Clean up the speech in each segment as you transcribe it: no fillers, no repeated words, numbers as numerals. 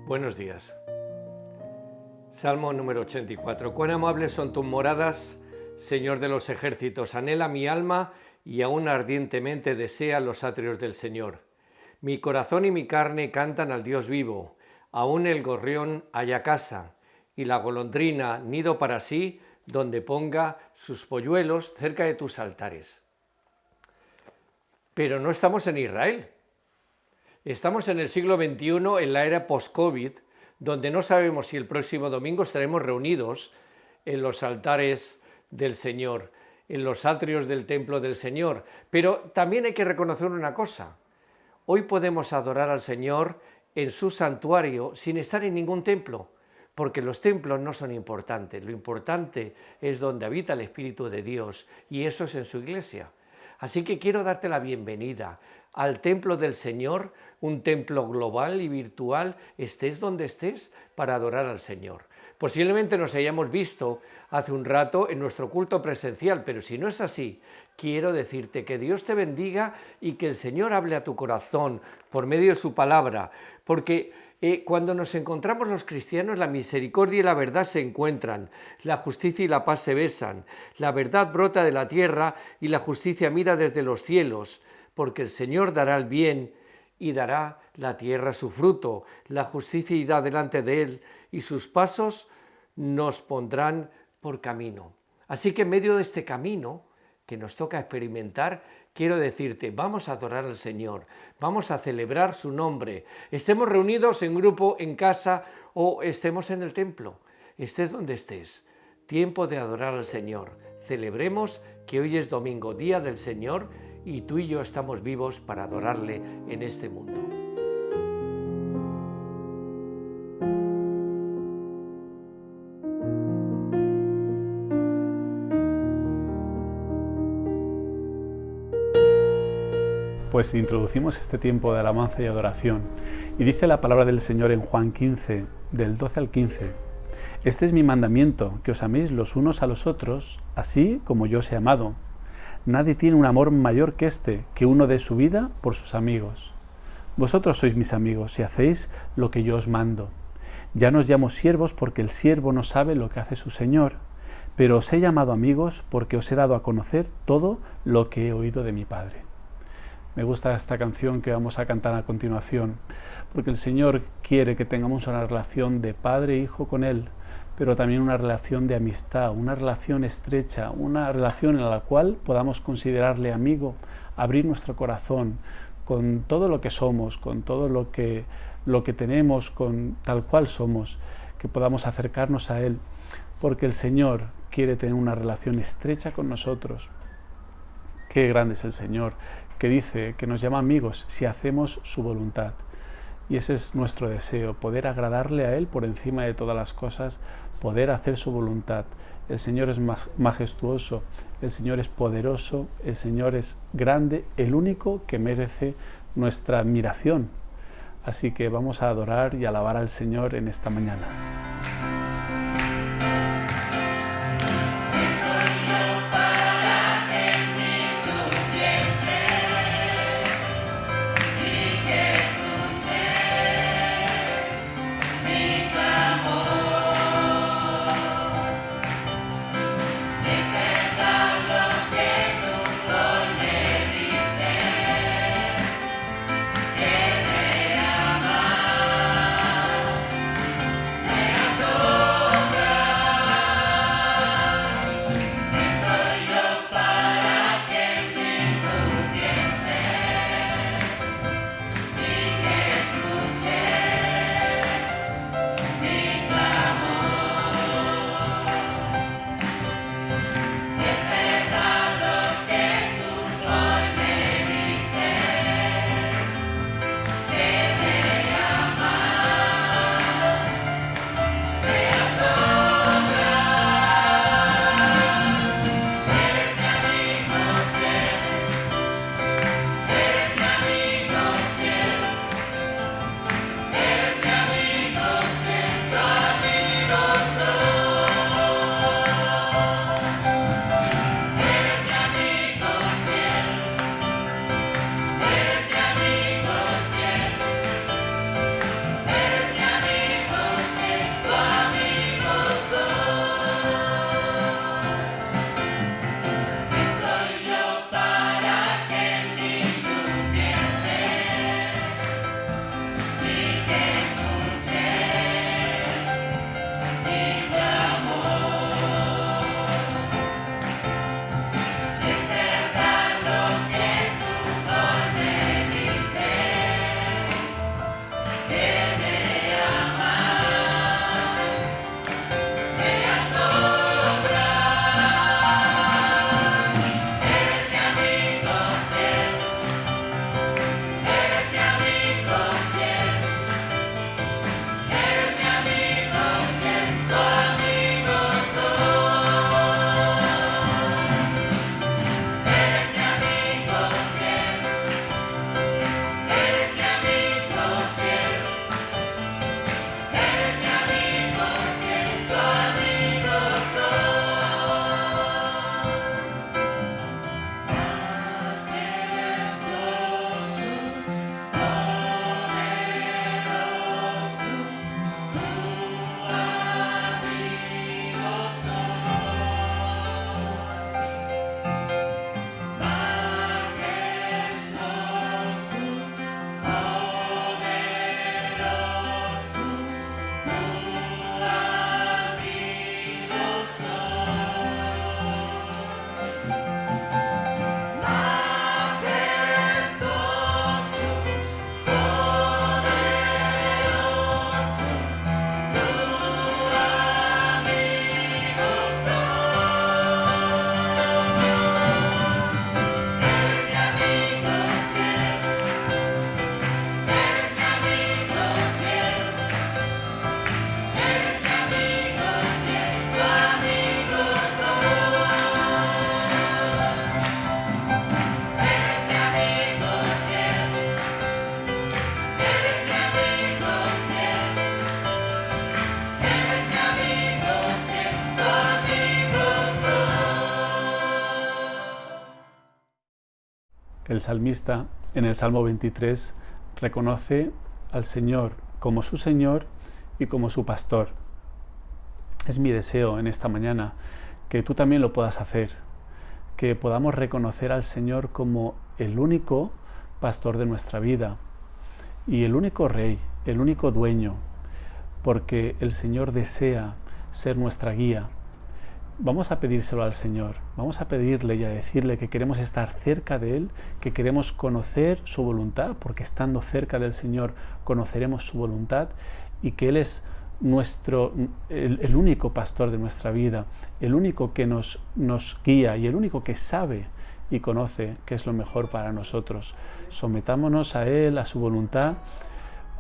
Buenos días. Salmo número 84. Cuán amables son tus moradas, Señor de los ejércitos. Anhela mi alma y aún ardientemente desea los atrios del Señor. Mi corazón y mi carne cantan al Dios vivo. Aún el gorrión halla casa y la golondrina nido para sí, donde ponga sus polluelos cerca de tus altares. Pero no estamos en Israel. Estamos en el siglo XXI, en la era post-COVID, donde no sabemos si el próximo domingo estaremos reunidos en los altares del Señor, en los atrios del templo del Señor. Pero también hay que reconocer una cosa. Hoy podemos adorar al Señor en su santuario sin estar en ningún templo, porque los templos no son importantes. Lo importante es donde habita el Espíritu de Dios, y eso es en su iglesia. Así que quiero darte la bienvenida al templo del Señor, un templo global y virtual, estés donde estés, para adorar al Señor. Posiblemente nos hayamos visto hace un rato en nuestro culto presencial, pero si no es así, quiero decirte que Dios te bendiga y que el Señor hable a tu corazón por medio de su palabra, porque cuando nos encontramos los cristianos, la misericordia y la verdad se encuentran, la justicia y la paz se besan, la verdad brota de la tierra y la justicia mira desde los cielos, porque el Señor dará el bien y dará la tierra su fruto, la justicia irá delante de él y sus pasos nos pondrán por camino. Así que en medio de este camino que nos toca experimentar, quiero decirte, vamos a adorar al Señor, vamos a celebrar su nombre, estemos reunidos en grupo, en casa o estemos en el templo, estés donde estés, tiempo de adorar al Señor. Celebremos que hoy es domingo, día del Señor, y tú y yo estamos vivos para adorarle en este mundo. Pues introducimos este tiempo de alabanza y adoración, y dice la palabra del Señor en Juan 15, del 12 al 15. Este es mi mandamiento, que os améis los unos a los otros, así como yo os he amado. Nadie tiene un amor mayor que este, que uno dé su vida por sus amigos. Vosotros sois mis amigos, si hacéis lo que yo os mando. Ya no os llamo siervos, porque el siervo no sabe lo que hace su Señor, pero os he llamado amigos, porque os he dado a conocer todo lo que he oído de mi Padre. Me gusta esta canción que vamos a cantar a continuación, porque el Señor quiere que tengamos una relación de padre e hijo con Él, pero también una relación de amistad, una relación estrecha, una relación en la cual podamos considerarle amigo, abrir nuestro corazón con todo lo que somos, con todo lo que tenemos, con tal cual somos, que podamos acercarnos a Él, porque el Señor quiere tener una relación estrecha con nosotros. Qué grande es el Señor, que dice que nos llama amigos si hacemos su voluntad. Y ese es nuestro deseo, poder agradarle a Él por encima de todas las cosas, poder hacer su voluntad. El Señor es majestuoso, el Señor es poderoso, el Señor es grande, el único que merece nuestra admiración. Así que vamos a adorar y alabar al Señor en esta mañana. Oh El salmista, en el Salmo 23, reconoce al Señor como su Señor y como su pastor. Es mi deseo en esta mañana que tú también lo puedas hacer, que podamos reconocer al Señor como el único pastor de nuestra vida y el único Rey, el único dueño, porque el Señor desea ser nuestra guía. Vamos a pedírselo al Señor, vamos a pedirle y a decirle que queremos estar cerca de Él, que queremos conocer su voluntad, porque estando cerca del Señor conoceremos su voluntad, y que Él es el único pastor de nuestra vida, el único que nos guía y el único que sabe y conoce qué es lo mejor para nosotros. Sometámonos a Él, a su voluntad,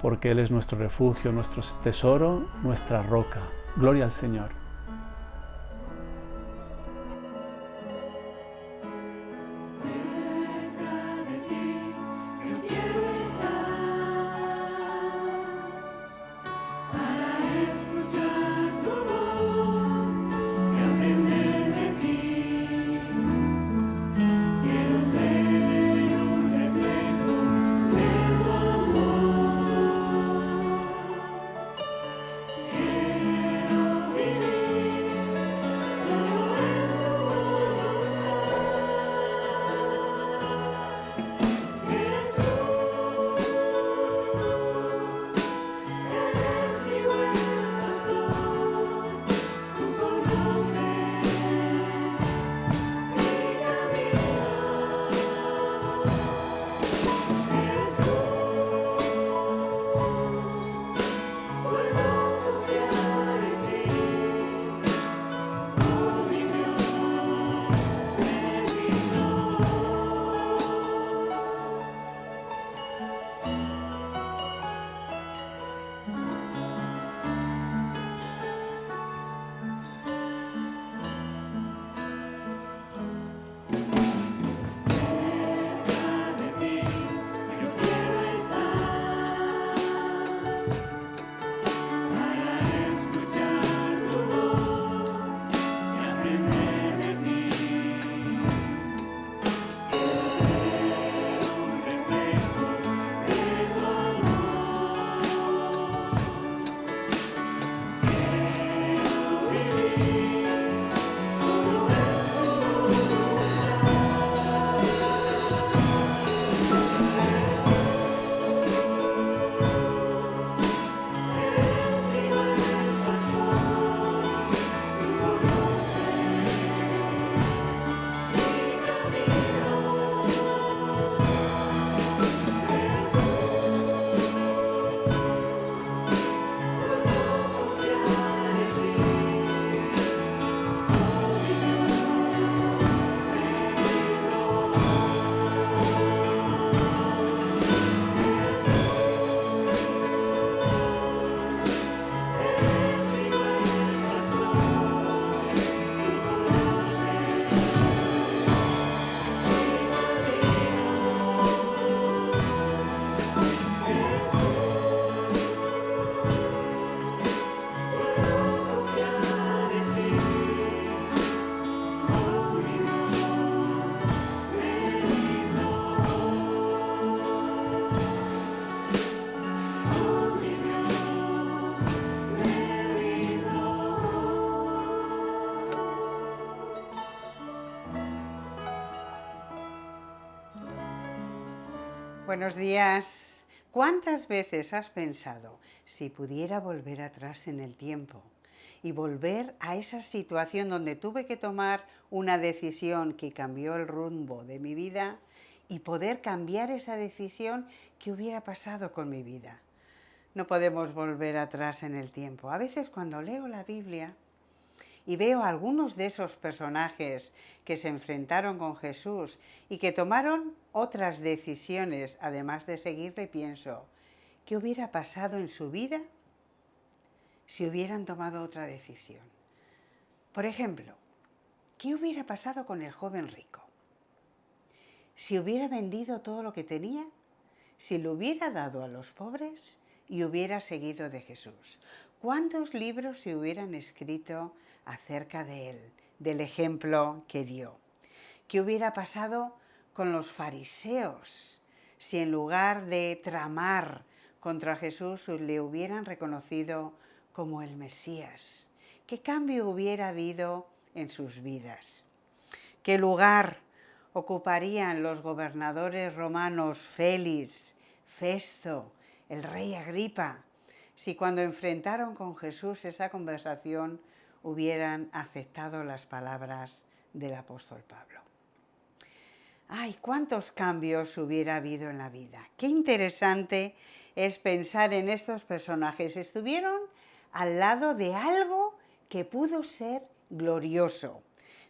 porque Él es nuestro refugio, nuestro tesoro, nuestra roca. Gloria al Señor. Buenos días. ¿Cuántas veces has pensado, si pudiera volver atrás en el tiempo y volver a esa situación donde tuve que tomar una decisión que cambió el rumbo de mi vida y poder cambiar esa decisión, qué hubiera pasado con mi vida? No podemos volver atrás en el tiempo. A veces cuando leo la Biblia y veo a algunos de esos personajes que se enfrentaron con Jesús y que tomaron otras decisiones, además de seguirle, pienso, ¿qué hubiera pasado en su vida si hubieran tomado otra decisión? Por ejemplo, ¿qué hubiera pasado con el joven rico? Si hubiera vendido todo lo que tenía, si lo hubiera dado a los pobres y hubiera seguido de Jesús. ¿Cuántos libros se hubieran escrito acerca de él, del ejemplo que dio? ¿Qué hubiera pasado con los fariseos si en lugar de tramar contra Jesús le hubieran reconocido como el Mesías? ¿Qué cambio hubiera habido en sus vidas? ¿Qué lugar ocuparían los gobernadores romanos Félix, Festo, el rey Agripa, si cuando enfrentaron con Jesús esa conversación hubieran aceptado las palabras del apóstol Pablo? ¡Ay, cuántos cambios hubiera habido en la vida! Qué interesante es pensar en estos personajes. Estuvieron al lado de algo que pudo ser glorioso,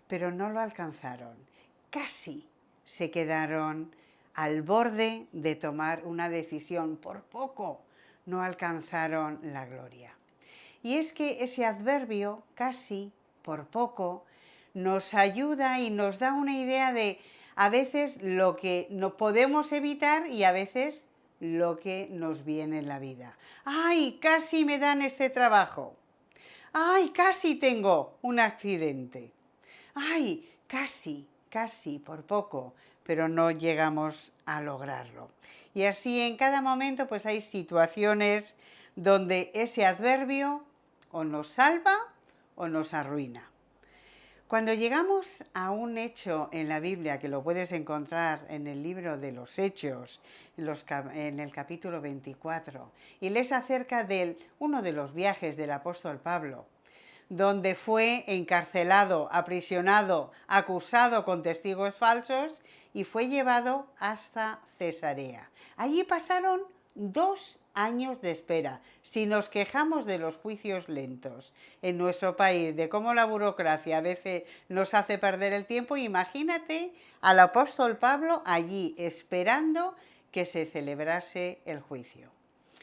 pero no lo alcanzaron. Casi se quedaron al borde de tomar una decisión, por poco no alcanzaron la gloria. Y es que ese adverbio, casi, por poco, nos ayuda y nos da una idea de a veces lo que no podemos evitar y a veces lo que nos viene en la vida. ¡Ay, casi me dan este trabajo! ¡Ay, casi tengo un accidente! ¡Ay, casi, por poco! Pero no llegamos a lograrlo. Y así en cada momento pues hay situaciones donde ese adverbio o nos salva o nos arruina. Cuando llegamos a un hecho en la Biblia, que lo puedes encontrar en el libro de los Hechos, en el capítulo 24, y lees acerca de uno de los viajes del apóstol Pablo, donde fue encarcelado, aprisionado, acusado con testigos falsos y fue llevado hasta Cesarea. Allí pasaron 2 años de espera. Si nos quejamos de los juicios lentos en nuestro país, de cómo la burocracia a veces nos hace perder el tiempo, imagínate al apóstol Pablo allí esperando que se celebrase el juicio.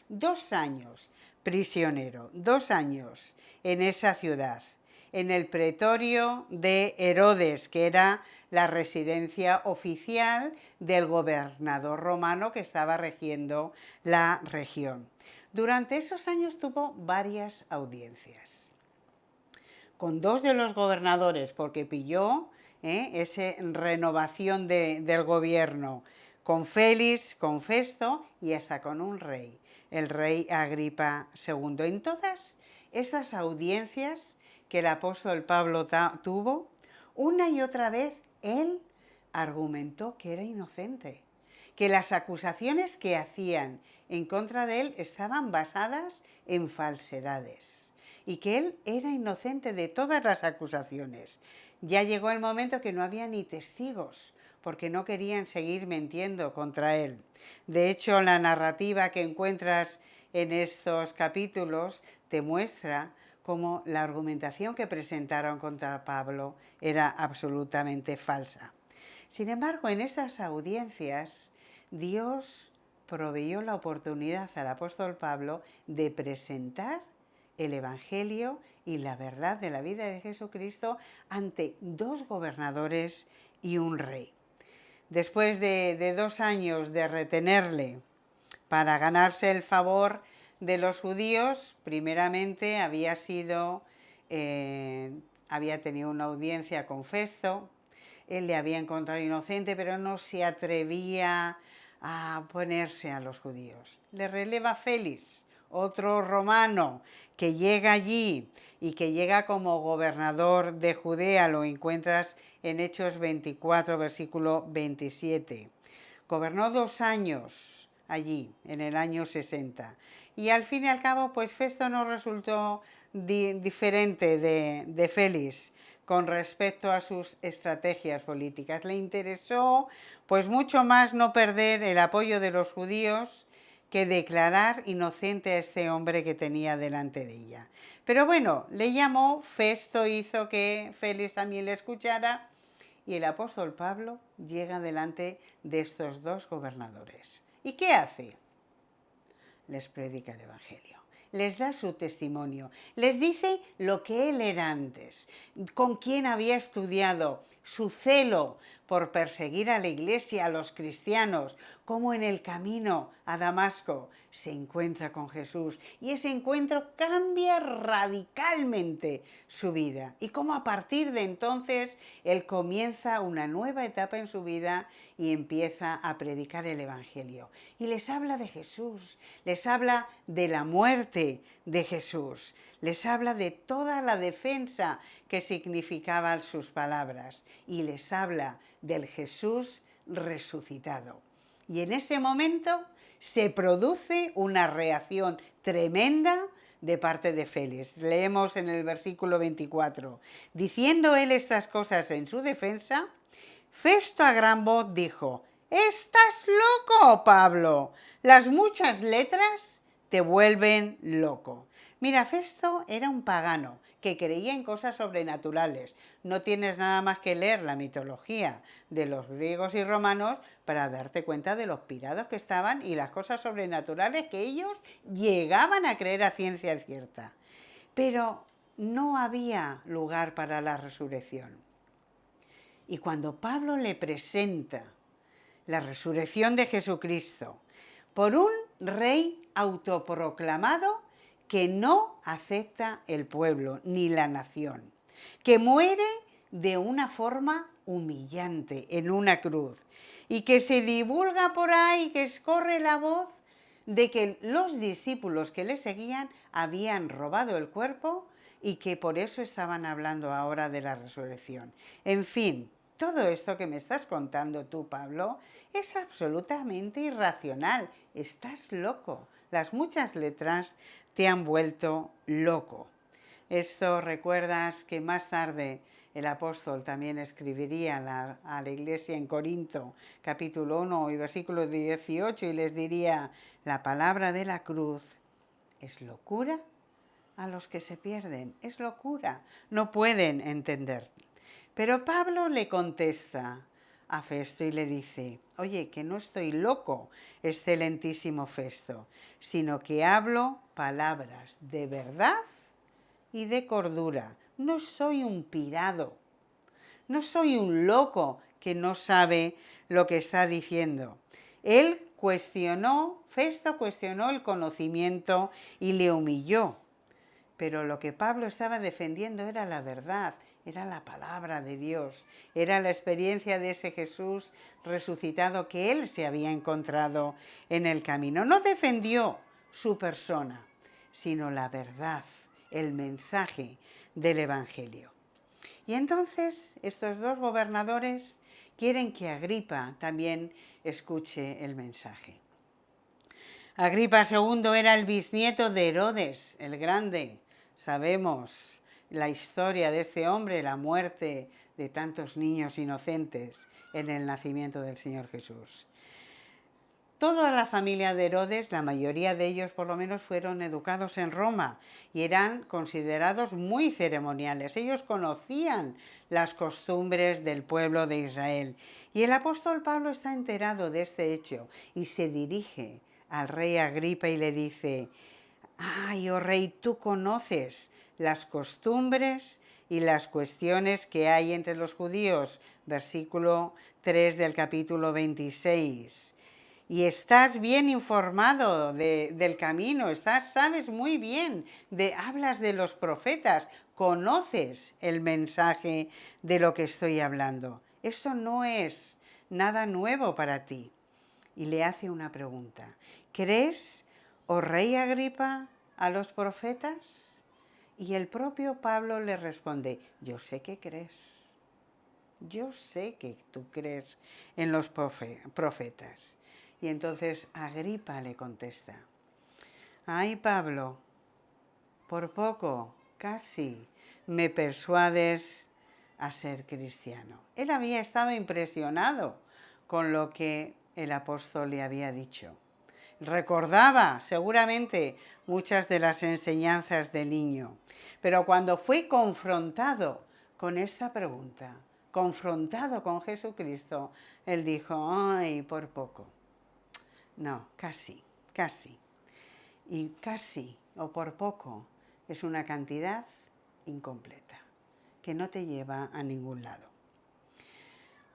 2 años prisionero, 2 años en esa ciudad, en el pretorio de Herodes, que era la residencia oficial del gobernador romano que estaba regiendo la región. Durante esos años tuvo varias audiencias con 2 de los gobernadores, porque pilló esa renovación del gobierno, con Félix, con Festo y hasta con un rey, el rey Agripa II. En todas estas audiencias que el apóstol Pablo tuvo, una y otra vez él argumentó que era inocente, que las acusaciones que hacían en contra de él estaban basadas en falsedades y que él era inocente de todas las acusaciones. Ya llegó el momento que no había ni testigos, porque no querían seguir mintiendo contra él. De hecho, la narrativa que encuentras en estos capítulos te muestra cómo la argumentación que presentaron contra Pablo era absolutamente falsa. Sin embargo, en estas audiencias, Dios proveyó la oportunidad al apóstol Pablo de presentar el Evangelio y la verdad de la vida de Jesucristo ante 2 gobernadores y un rey. Después de 2 años de retenerle para ganarse el favor de los judíos, primeramente había tenido una audiencia con Festo. Él le había encontrado inocente, pero no se atrevía a oponerse a los judíos. Le releva Félix, otro romano, que llega allí y que llega como gobernador de Judea. Lo encuentras en Hechos 24, versículo 27. Gobernó 2 años allí, en el año 60. Y al fin y al cabo, pues Festo no resultó diferente de Félix con respecto a sus estrategias políticas. Le interesó pues mucho más no perder el apoyo de los judíos que declarar inocente a este hombre que tenía delante de ella. Pero bueno, le llamó, Festo hizo que Félix también le escuchara y el apóstol Pablo llega delante de estos 2 gobernadores. ¿Y qué hace? Les predica el Evangelio, les da su testimonio, les dice lo que él era antes, con quién había estudiado, su celo por perseguir a la iglesia, a los cristianos, cómo en el camino a Damasco se encuentra con Jesús y ese encuentro cambia radicalmente su vida y cómo a partir de entonces él comienza una nueva etapa en su vida y empieza a predicar el Evangelio. Y les habla de Jesús, les habla de la muerte de Jesús, les habla de toda la defensa que significaban sus palabras y les habla del Jesús resucitado. Y en ese momento se produce una reacción tremenda de parte de Félix. Leemos en el versículo 24. Diciendo él estas cosas en su defensa, Festo a gran voz dijo: «¡Estás loco, Pablo! Las muchas letras te vuelven loco». Mira, Festo era un pagano que creía en cosas sobrenaturales. No tienes nada más que leer la mitología de los griegos y romanos para darte cuenta de los pirados que estaban y las cosas sobrenaturales que ellos llegaban a creer a ciencia cierta. Pero no había lugar para la resurrección. Y cuando Pablo le presenta la resurrección de Jesucristo por un rey autoproclamado que no acepta el pueblo ni la nación, que muere de una forma humillante en una cruz y que se divulga por ahí, que corre la voz de que los discípulos que le seguían habían robado el cuerpo y que por eso estaban hablando ahora de la resurrección. En fin, todo esto que me estás contando tú, Pablo, es absolutamente irracional. Estás loco. Las muchas letras te han vuelto loco. Esto recuerdas que más tarde el apóstol también escribiría a la iglesia en Corinto, capítulo 1 y versículo 18, y les diría: la palabra de la cruz es locura a los que se pierden, es locura, no pueden entender. Pero Pablo le contesta a Festo y le dice: oye, que no estoy loco, excelentísimo Festo, sino que hablo palabras de verdad y de cordura. No soy un pirado, no soy un loco que no sabe lo que está diciendo. Festo cuestionó el conocimiento y le humilló. Pero lo que Pablo estaba defendiendo era la verdad, era la palabra de Dios, era la experiencia de ese Jesús resucitado que él se había encontrado en el camino. No defendió su persona, sino la verdad, el mensaje del Evangelio. Y entonces estos dos gobernadores quieren que Agripa también escuche el mensaje. Agripa II era el bisnieto de Herodes, el Grande. Sabemos la historia de este hombre, la muerte de tantos niños inocentes en el nacimiento del Señor Jesús. Toda la familia de Herodes, la mayoría de ellos por lo menos, fueron educados en Roma y eran considerados muy ceremoniales. Ellos conocían las costumbres del pueblo de Israel. Y el apóstol Pablo está enterado de este hecho y se dirige al rey Agripa y le dice: ¡ay, oh rey, tú conoces las costumbres y las cuestiones que hay entre los judíos! Versículo 3 del capítulo 26. Y estás bien informado del camino, sabes muy bien, hablas de los profetas, conoces el mensaje de lo que estoy hablando. Eso no es nada nuevo para ti. Y le hace una pregunta: ¿crees, oh rey Agripa, a los profetas? Y el propio Pablo le responde: yo sé que crees. Yo sé que tú crees en los profetas. Y entonces Agripa le contesta: ay, Pablo, por poco, casi, me persuades a ser cristiano. Él había estado impresionado con lo que el apóstol le había dicho. Recordaba seguramente muchas de las enseñanzas del niño, pero cuando fue confrontado con esta pregunta, confrontado con Jesucristo, él dijo: ay, por poco. No, casi. Y casi o por poco es una cantidad incompleta, que no te lleva a ningún lado.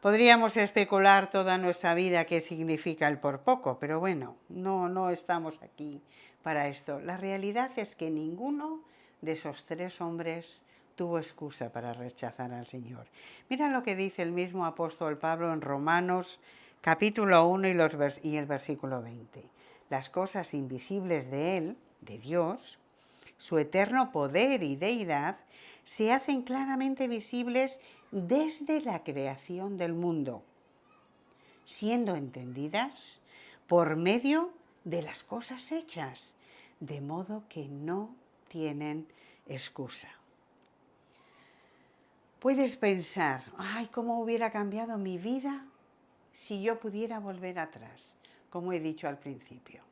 Podríamos especular toda nuestra vida qué significa el por poco, pero bueno, no estamos aquí para esto. La realidad es que ninguno de esos tres hombres tuvo excusa para rechazar al Señor. Mira lo que dice el mismo apóstol Pablo en Romanos capítulo 1 y el versículo 20. Las cosas invisibles de Él, de Dios, su eterno poder y deidad, se hacen claramente visibles desde la creación del mundo, siendo entendidas por medio de las cosas hechas, de modo que no tienen excusa. Puedes pensar, ay, ¿cómo hubiera cambiado mi vida si yo pudiera volver atrás? Como he dicho al principio.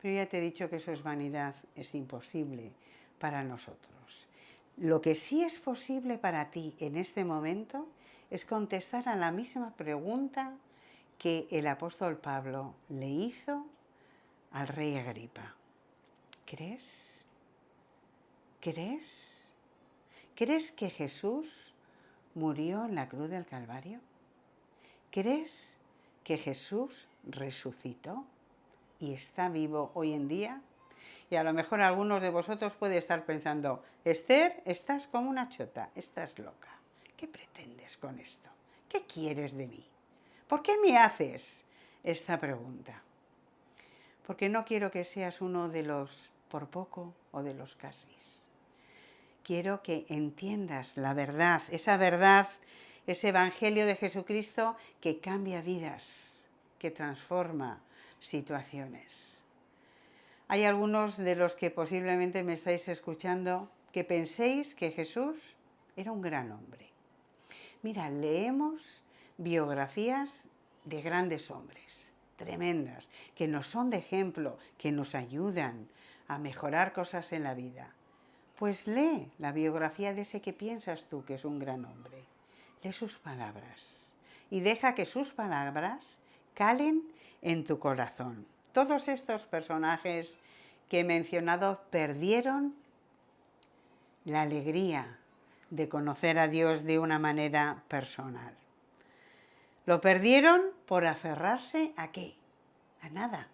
Pero ya te he dicho que eso es vanidad, es imposible para nosotros. Lo que sí es posible para ti en este momento es contestar a la misma pregunta que el apóstol Pablo le hizo al rey Agripa. ¿Crees? ¿Crees? ¿Crees que Jesús murió en la cruz del Calvario? ¿Crees que Jesús resucitó y está vivo hoy en día? Y a lo mejor algunos de vosotros puede estar pensando, Esther, estás como una chota, estás loca. ¿Qué pretendes con esto? ¿Qué quieres de mí? ¿Por qué me haces esta pregunta? Porque no quiero que seas uno de los por poco o de los casis. Quiero que entiendas la verdad, ese evangelio de Jesucristo que cambia vidas, que transforma situaciones. Hay algunos de los que posiblemente me estáis escuchando que penséis que Jesús era un gran hombre. Mira, leemos biografías de grandes hombres, tremendas, que nos son de ejemplo, que nos ayudan a mejorar cosas en la vida. Pues lee la biografía de ese que piensas tú que es un gran hombre. Lee sus palabras y deja que sus palabras calen en tu corazón. Todos estos personajes que he mencionado perdieron la alegría de conocer a Dios de una manera personal. Lo perdieron por aferrarse ¿a qué? A nada,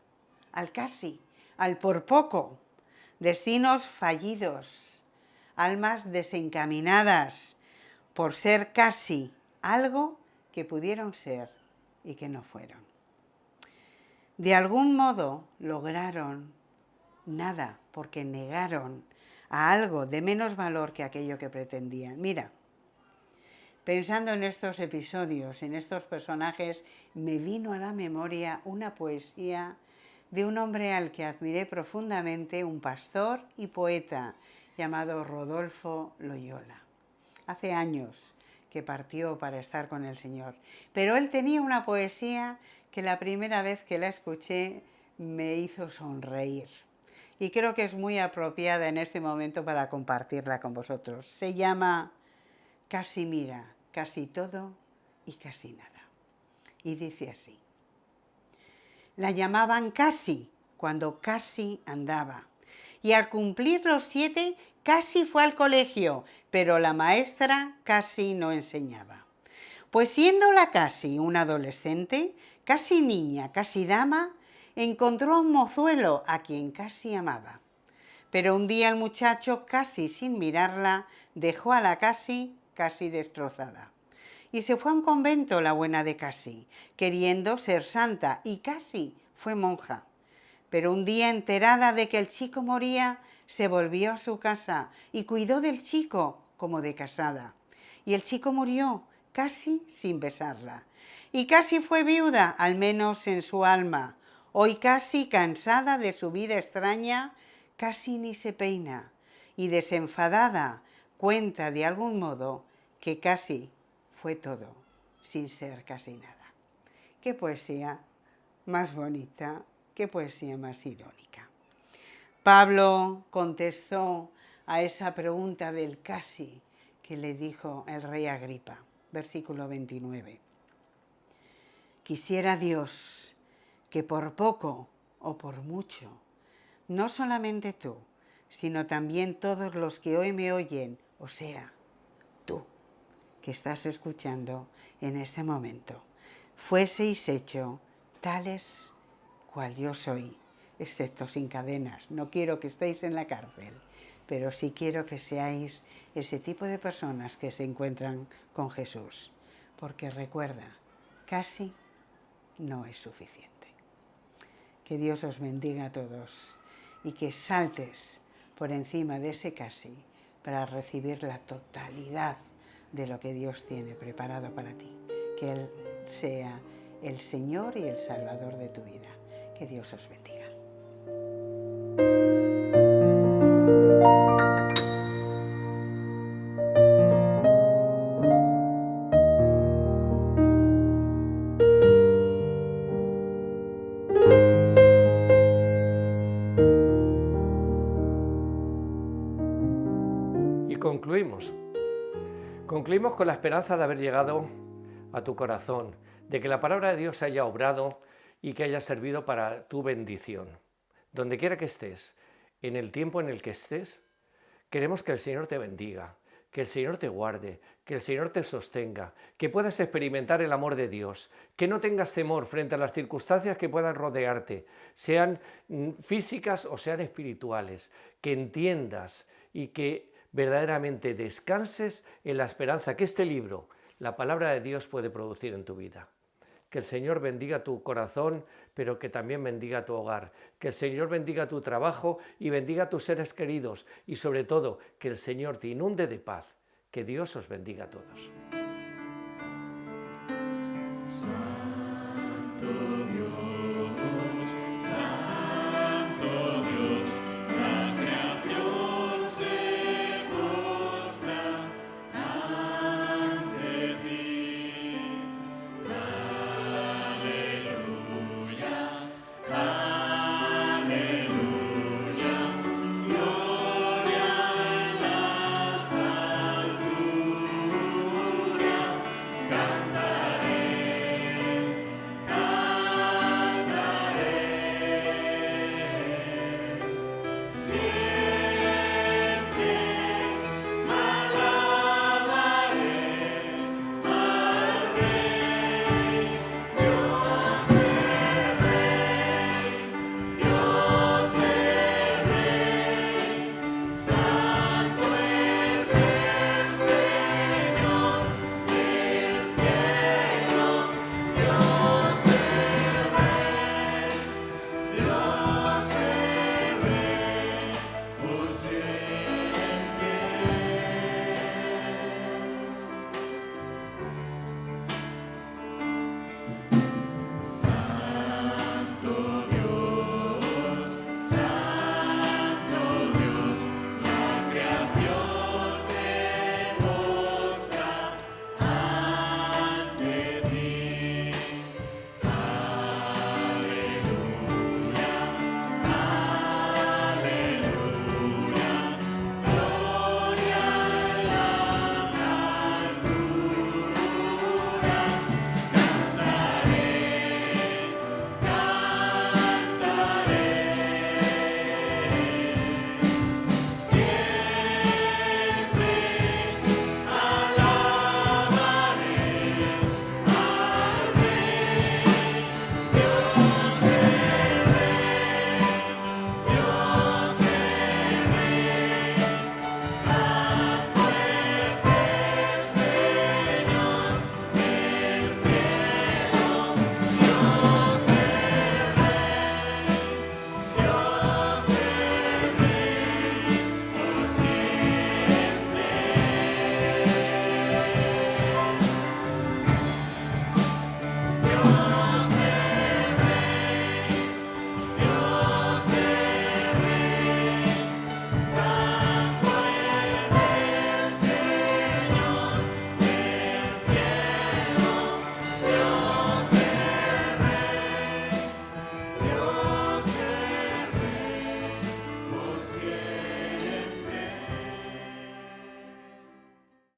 al casi, al por poco. Destinos fallidos, almas desencaminadas por ser casi algo que pudieron ser y que no fueron. De algún modo lograron nada porque negaron a algo de menos valor que aquello que pretendían. Mira, pensando en estos episodios, en estos personajes, me vino a la memoria una poesía de un hombre al que admiré profundamente, un pastor y poeta llamado Rodolfo Loyola. Hace años que partió para estar con el Señor, pero él tenía una poesía que la primera vez que la escuché me hizo sonreír. Y creo que es muy apropiada en este momento para compartirla con vosotros. Se llama Casi mira, casi todo y casi nada. Y dice así. La llamaban Casi cuando casi andaba. Y al cumplir los 7 casi fue al colegio, pero la maestra casi no enseñaba. Pues siendo la Casi una adolescente, casi niña, casi dama, encontró a un mozuelo a quien casi amaba. Pero un día el muchacho, casi sin mirarla, dejó a la casi destrozada. Y se fue a un convento la buena de Casi, queriendo ser santa, y casi fue monja. Pero un día, enterada de que el chico moría, se volvió a su casa y cuidó del chico como de casada. Y el chico murió casi sin besarla. Y casi fue viuda, al menos en su alma. Hoy casi cansada de su vida extraña, casi ni se peina. Y desenfadada, cuenta de algún modo que casi fue todo, sin ser casi nada. Qué poesía más bonita, qué poesía más irónica. Pablo contestó a esa pregunta del casi que le dijo el rey Agripa, versículo 29. Quisiera Dios que por poco o por mucho, no solamente tú, sino también todos los que hoy me oyen, o sea, tú, que estás escuchando en este momento. Fueseis hecho tales cual yo soy, excepto sin cadenas. No quiero que estéis en la cárcel, pero sí quiero que seáis ese tipo de personas que se encuentran con Jesús. Porque recuerda, casi no es suficiente. Que Dios os bendiga a todos y que saltes por encima de ese casi para recibir la totalidad de lo que Dios tiene preparado para ti. Que Él sea el Señor y el Salvador de tu vida. Que Dios os bendiga. Y concluimos. Concluimos con la esperanza de haber llegado a tu corazón, de que la palabra de Dios haya obrado y que haya servido para tu bendición. Donde quiera que estés, en el tiempo en el que estés, queremos que el Señor te bendiga, que el Señor te guarde, que el Señor te sostenga, que puedas experimentar el amor de Dios, que no tengas temor frente a las circunstancias que puedan rodearte, sean físicas o sean espirituales, que entiendas y que verdaderamente descanses en la esperanza que este libro, la palabra de Dios, puede producir en tu vida. Que el Señor bendiga tu corazón, pero que también bendiga tu hogar. Que el Señor bendiga tu trabajo y bendiga a tus seres queridos. Y sobre todo, que el Señor te inunde de paz. Que Dios os bendiga a todos.